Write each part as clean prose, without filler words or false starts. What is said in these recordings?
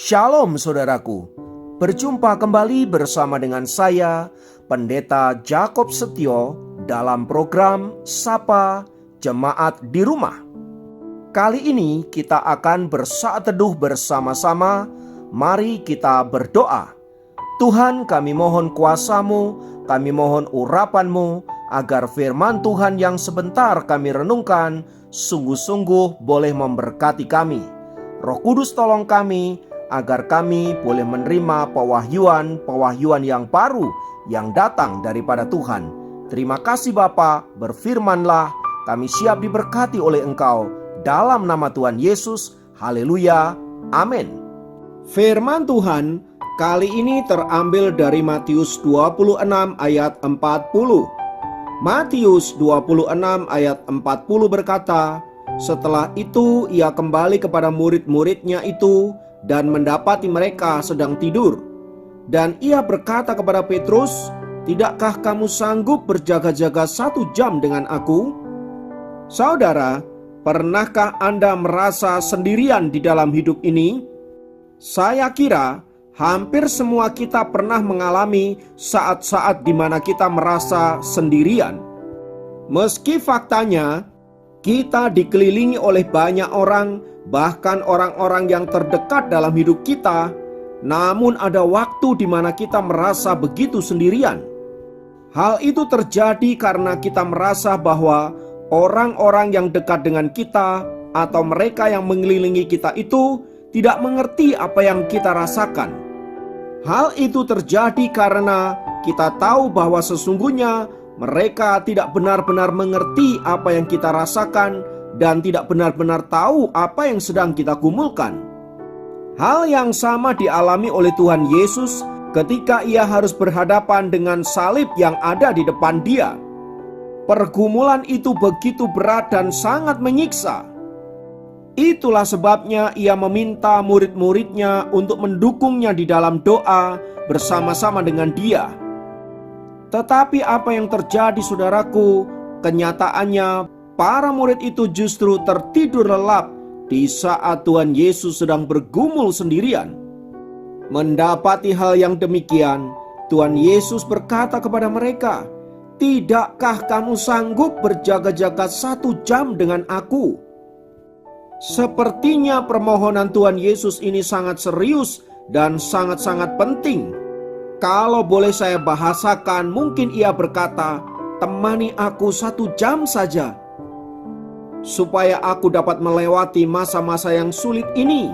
Shalom saudaraku, berjumpa kembali bersama dengan saya, Pendeta Jakob Setio, dalam program Sapa Jemaat di Rumah. Kali ini kita akan bersaat teduh bersama-sama. Mari kita berdoa. Tuhan, kami mohon kuasa-Mu, kami mohon urapan-Mu, agar firman Tuhan yang sebentar kami renungkan sungguh-sungguh boleh memberkati kami. Roh Kudus tolong kami, agar kami boleh menerima pewahyuan yang baru yang datang daripada Tuhan. Terima kasih Bapa, berfirmanlah, kami siap diberkati oleh Engkau. Dalam nama Tuhan Yesus, haleluya, amin. Firman Tuhan kali ini terambil dari Matius 26 ayat 40. Matius 26 ayat 40 berkata, setelah itu ia kembali kepada murid-muridnya itu dan mendapati mereka sedang tidur. Dan ia berkata kepada Petrus, tidakkah kamu sanggup berjaga-jaga 1 jam dengan aku? Saudara, pernahkah Anda merasa sendirian di dalam hidup ini? Saya kira hampir semua kita pernah mengalami saat-saat di mana kita merasa sendirian. Meski faktanya kita dikelilingi oleh banyak orang, bahkan orang-orang yang terdekat dalam hidup kita, namun ada waktu di mana kita merasa begitu sendirian. Hal itu terjadi karena kita merasa bahwa orang-orang yang dekat dengan kita atau mereka yang mengelilingi kita itu tidak mengerti apa yang kita rasakan. Hal itu terjadi karena kita tahu bahwa sesungguhnya mereka tidak benar-benar mengerti apa yang kita rasakan dan tidak benar-benar tahu apa yang sedang kita gumulkan. Hal yang sama dialami oleh Tuhan Yesus ketika ia harus berhadapan dengan salib yang ada di depan dia. Pergumulan itu begitu berat dan sangat menyiksa. Itulah sebabnya ia meminta murid-muridnya untuk mendukungnya di dalam doa bersama-sama dengan dia. Tetapi apa yang terjadi saudaraku? Kenyataannya para murid itu justru tertidur lelap di saat Tuhan Yesus sedang bergumul sendirian. Mendapati hal yang demikian, Tuhan Yesus berkata kepada mereka, tidakkah kamu sanggup berjaga-jaga 1 jam dengan aku? Sepertinya permohonan Tuhan Yesus ini sangat serius dan sangat-sangat penting. Kalau boleh saya bahasakan, mungkin ia berkata, temani aku 1 jam saja, supaya aku dapat melewati masa-masa yang sulit ini,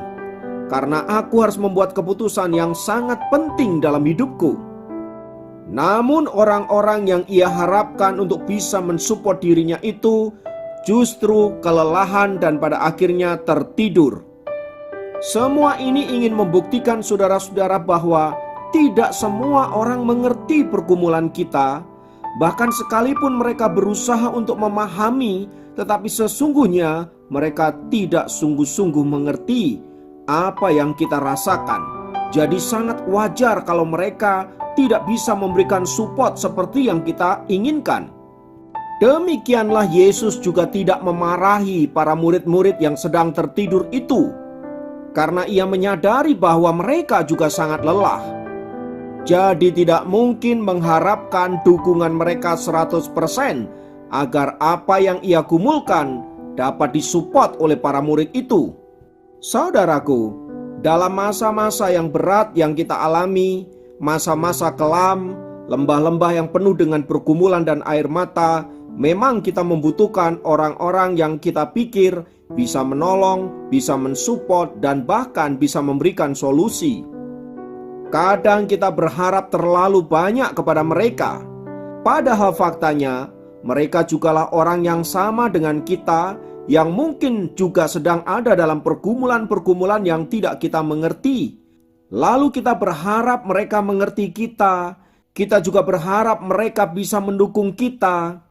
karena aku harus membuat keputusan yang sangat penting dalam hidupku. Namun orang-orang yang ia harapkan untuk bisa mensupport dirinya itu justru kelelahan dan pada akhirnya tertidur. Semua ini ingin membuktikan saudara-saudara bahwa tidak semua orang mengerti pergumulan kita. Bahkan sekalipun mereka berusaha untuk memahami, tetapi sesungguhnya mereka tidak sungguh-sungguh mengerti apa yang kita rasakan. Jadi sangat wajar kalau mereka tidak bisa memberikan support seperti yang kita inginkan. Demikianlah Yesus juga tidak memarahi para murid-murid yang sedang tertidur itu, karena ia menyadari bahwa mereka juga sangat lelah. Jadi tidak mungkin mengharapkan dukungan mereka 100% agar apa yang ia gumulkan dapat disupport oleh para murid itu. Saudaraku, dalam masa-masa yang berat yang kita alami, masa-masa kelam, lembah-lembah yang penuh dengan pergumulan dan air mata, memang kita membutuhkan orang-orang yang kita pikir bisa menolong, bisa mensupport, dan bahkan bisa memberikan solusi. Kadang kita berharap terlalu banyak kepada mereka, padahal faktanya mereka jugalah orang yang sama dengan kita, yang mungkin juga sedang ada dalam pergumulan-pergumulan yang tidak kita mengerti. Lalu kita berharap mereka mengerti kita juga berharap mereka bisa mendukung kita.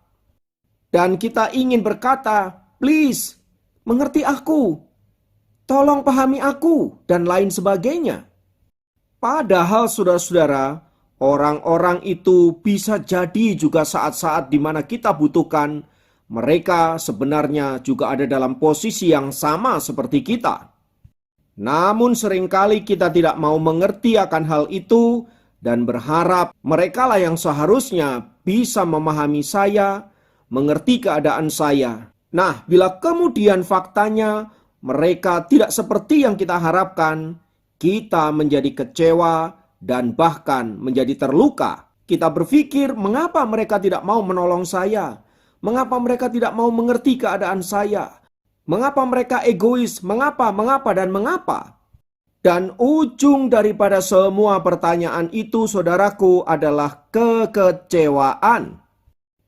Dan kita ingin berkata, please, mengerti aku, tolong pahami aku, dan lain sebagainya. Padahal saudara-saudara, orang-orang itu bisa jadi juga saat-saat di mana kita butuhkan, mereka sebenarnya juga ada dalam posisi yang sama seperti kita. Namun seringkali kita tidak mau mengerti akan hal itu dan berharap merekalah yang seharusnya bisa memahami saya, mengerti keadaan saya. Nah, bila kemudian faktanya mereka tidak seperti yang kita harapkan, kita menjadi kecewa dan bahkan menjadi terluka. Kita berpikir, mengapa mereka tidak mau menolong saya? Mengapa mereka tidak mau mengerti keadaan saya? Mengapa mereka egois? Mengapa, dan mengapa? Dan ujung daripada semua pertanyaan itu, saudaraku, adalah kekecewaan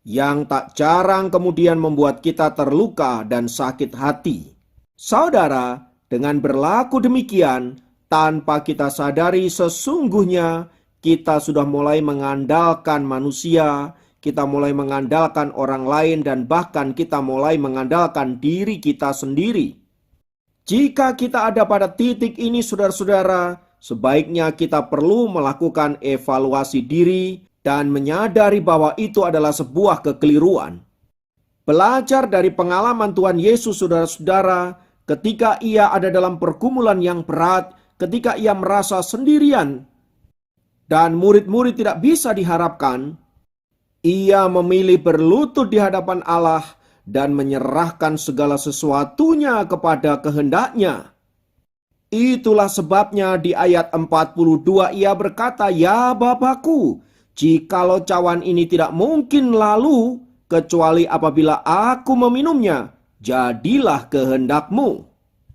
yang tak jarang kemudian membuat kita terluka dan sakit hati. Saudara, dengan berlaku demikian, tanpa kita sadari sesungguhnya kita sudah mulai mengandalkan manusia, kita mulai mengandalkan orang lain, dan bahkan kita mulai mengandalkan diri kita sendiri. Jika kita ada pada titik ini, saudara-saudara, sebaiknya kita perlu melakukan evaluasi diri dan menyadari bahwa itu adalah sebuah kekeliruan. Belajar dari pengalaman Tuhan Yesus, saudara-saudara, ketika ia ada dalam pergumulan yang berat, ketika ia merasa sendirian, dan murid-murid tidak bisa diharapkan, ia memilih berlutut di hadapan Allah dan menyerahkan segala sesuatunya kepada kehendak-Nya. Itulah sebabnya di ayat 42 ia berkata, "Ya Bapakku, jikalau cawan ini tidak mungkin lalu, kecuali apabila aku meminumnya, jadilah kehendak-Mu."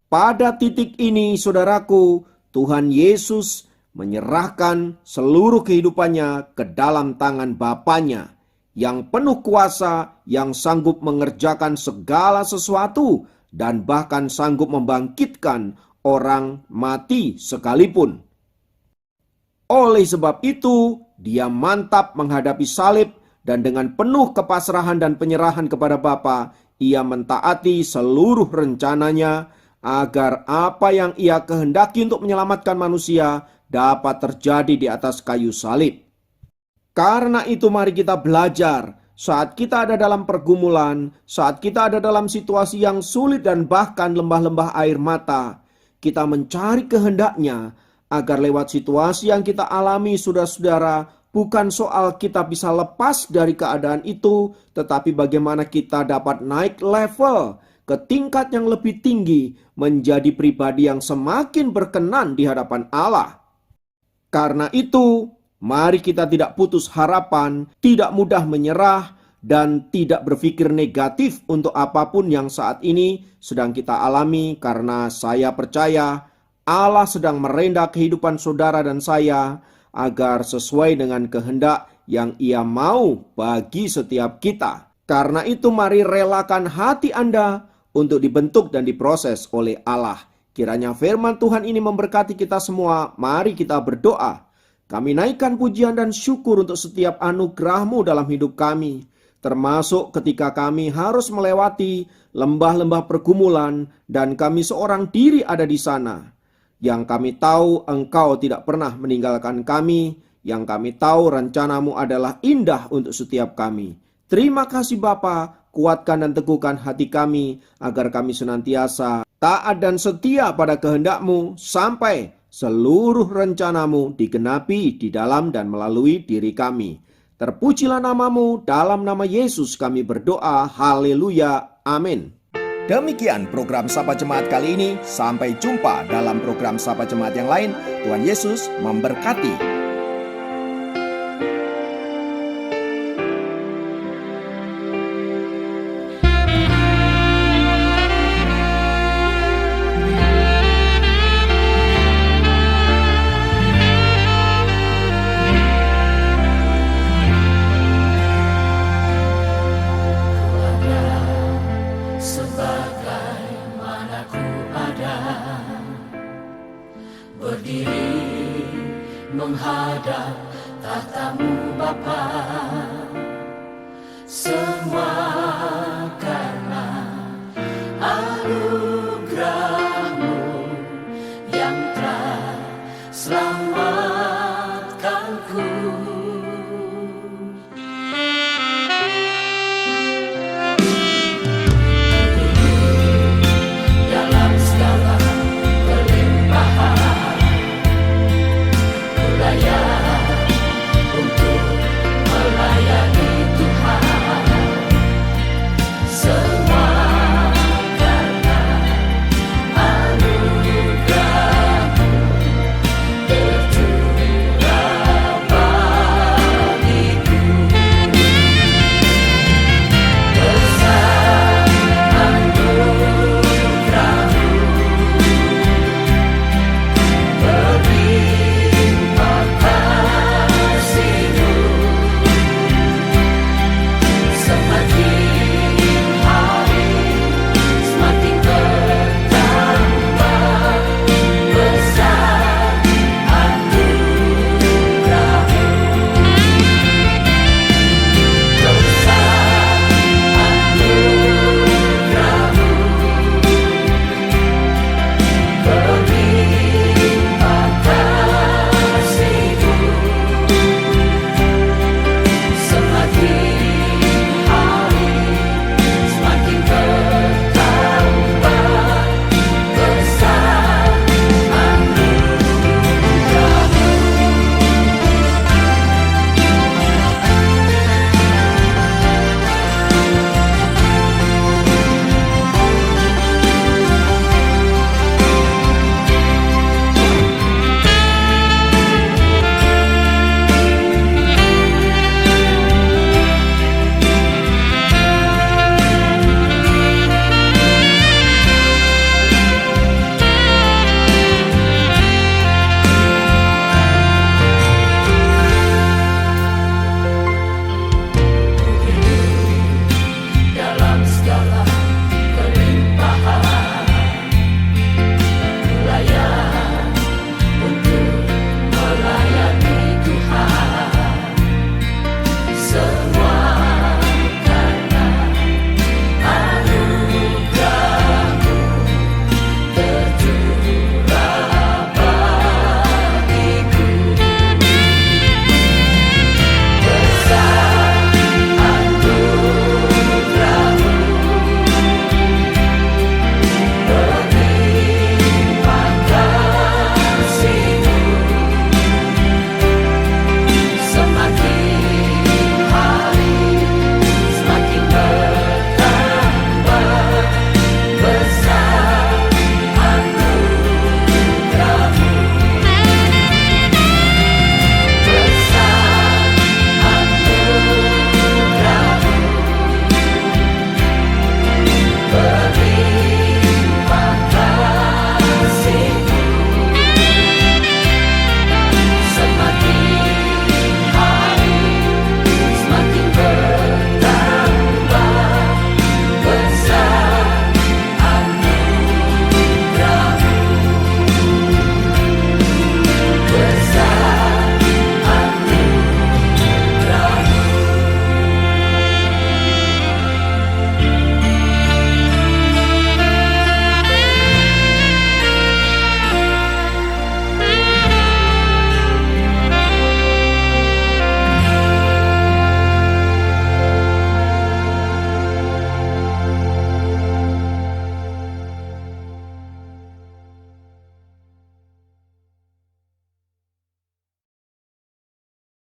Pada titik ini, saudaraku, Tuhan Yesus menyerahkan seluruh kehidupannya ke dalam tangan Bapanya, yang penuh kuasa, yang sanggup mengerjakan segala sesuatu, dan bahkan sanggup membangkitkan orang mati sekalipun. Oleh sebab itu, dia mantap menghadapi salib, dan dengan penuh kepasrahan dan penyerahan kepada Bapa, ia mentaati seluruh rencananya agar apa yang ia kehendaki untuk menyelamatkan manusia dapat terjadi di atas kayu salib. Karena itu mari kita belajar saat kita ada dalam pergumulan, saat kita ada dalam situasi yang sulit dan bahkan lembah-lembah air mata, kita mencari kehendak-Nya agar lewat situasi yang kita alami, saudara-saudara, bukan soal kita bisa lepas dari keadaan itu, tetapi bagaimana kita dapat naik level ke tingkat yang lebih tinggi, menjadi pribadi yang semakin berkenan di hadapan Allah. Karena itu, mari kita tidak putus harapan, tidak mudah menyerah, dan tidak berpikir negatif untuk apapun yang saat ini sedang kita alami, karena saya percaya Allah sedang merendah kehidupan saudara dan saya agar sesuai dengan kehendak yang Ia mau bagi setiap kita. Karena itu mari relakan hati Anda untuk dibentuk dan diproses oleh Allah. Kiranya firman Tuhan ini memberkati kita semua. Mari kita berdoa. Kami naikkan pujian dan syukur untuk setiap anugerah-Mu dalam hidup kami, termasuk ketika kami harus melewati lembah-lembah pergumulan dan kami seorang diri ada di sana. Yang kami tahu Engkau tidak pernah meninggalkan kami, yang kami tahu rencana-Mu adalah indah untuk setiap kami. Terima kasih Bapa, kuatkan dan teguhkan hati kami agar kami senantiasa taat dan setia pada kehendak-Mu sampai seluruh rencana-Mu digenapi di dalam dan melalui diri kami. Terpujilah nama-Mu, dalam nama Yesus kami berdoa, haleluya, amin. Demikian program Sapa Jemaat kali ini. Sampai jumpa dalam program Sapa Jemaat yang lain. Tuhan Yesus memberkati. Berdiri menghadap tatamu Bapa, semua